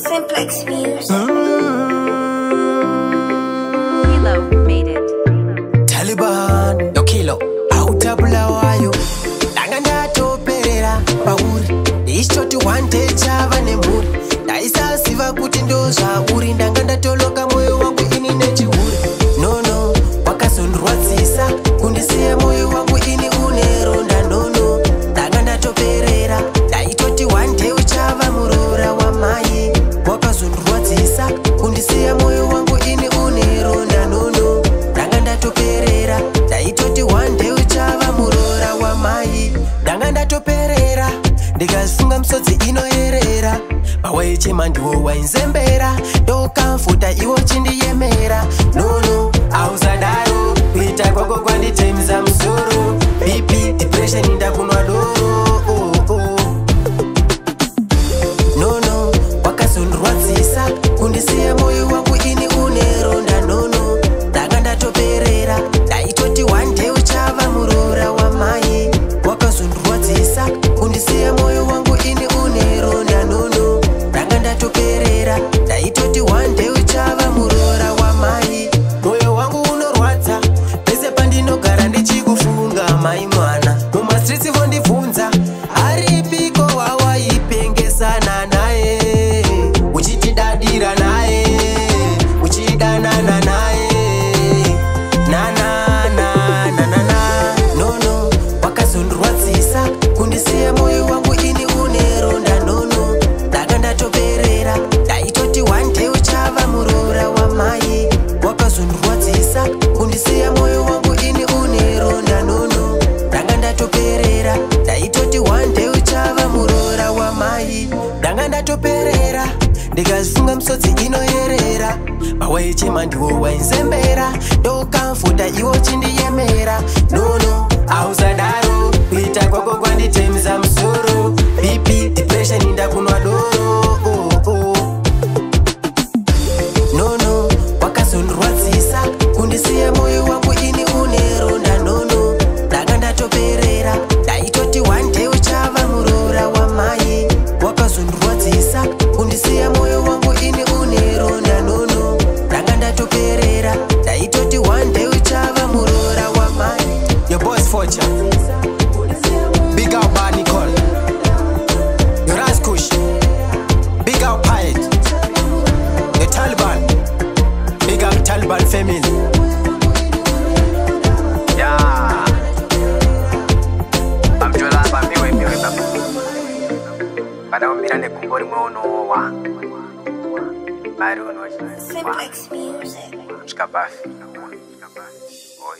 Simplex Music. Kilo made it. Taliban, yo Kilo, autabula wayo. Danganda toperera, pauri. Ishoti wante chava nemuri. Daisa siva kuti ndoza uri. Danganda toloka moyo wangu ini nechihuri. No, wakasondrwadzisa. Kundisiya moyo wangu ini uneronda no. Danganda toperera. Daitoti wante uchava murora wamai. Wakasondrwadzisa. Kundisiya moyo wangu ini uneronda no. Danganda toperera. Daitoti wante uchava murora wamai. Danganda toperera. Ndikasunga msodzi inoyerera. Pawaichema ndiwo wainzembera. Ndokamfuta iwo chindiyemera. No, ausadaro. Kuita kwako kwanditemza musoro. BP, depression ndakunwa doro. No, wakasondrwadzisa. Kundisiya moyo wangu ini uneronda no. Danganda toperera. Daitoti wante uchava murora wamai. Wakasondrwadzisa. Kundisiya moyo wangu ini uneronda no. Danganda toperera. Daitoti wante uchava murora wamai. Moyo wangu unorwadza. Pese pandinogara ndichikufunga mai mwana. Mumastreets vondibvunza. Aripiko wawaipengesana naye. Uchitidadira naye. Uchidanana naye. No, wakasondrwadzisa. Kundisiya moyo wangu ini uneronda no. Danganda toperera. Daitoti wante uchava murora wamai. Wakasondrwadzisa. Kundisiya moyo wangu ini uneronda no. Danganda toperera. Daitoti wante uchava murora wamai. Danganda toperera. Ndikasunga msodzi inoyerera. Pawaichema ndiwo wainzembera. Ndokamfuta iwo chindiyemera. No, ausadaro. Kuita kwako kwanditemza musoro. BP, depression ndakunwa doro. No, wakasondrwadzisa. Kundisiya moyo wangu ini uneronda no. Danganda toperera. Daitoti wante uchava murora wamai. Wakasondrwadzisa. Kundisiya moyo wangu ini uneronda no. Danganda toperera. Daitoti wante uchava murora wamai. Your boy's Fortune. Big out Bad Nicole. Your Ras Kush. Big out Pilot. The Taliban. Big out Taliban family. Yeah. Amjola bamiwe babu. Pada umbira ne kumbori mwono wa. Maru no. Simplex Music. Shkabafi. Oi.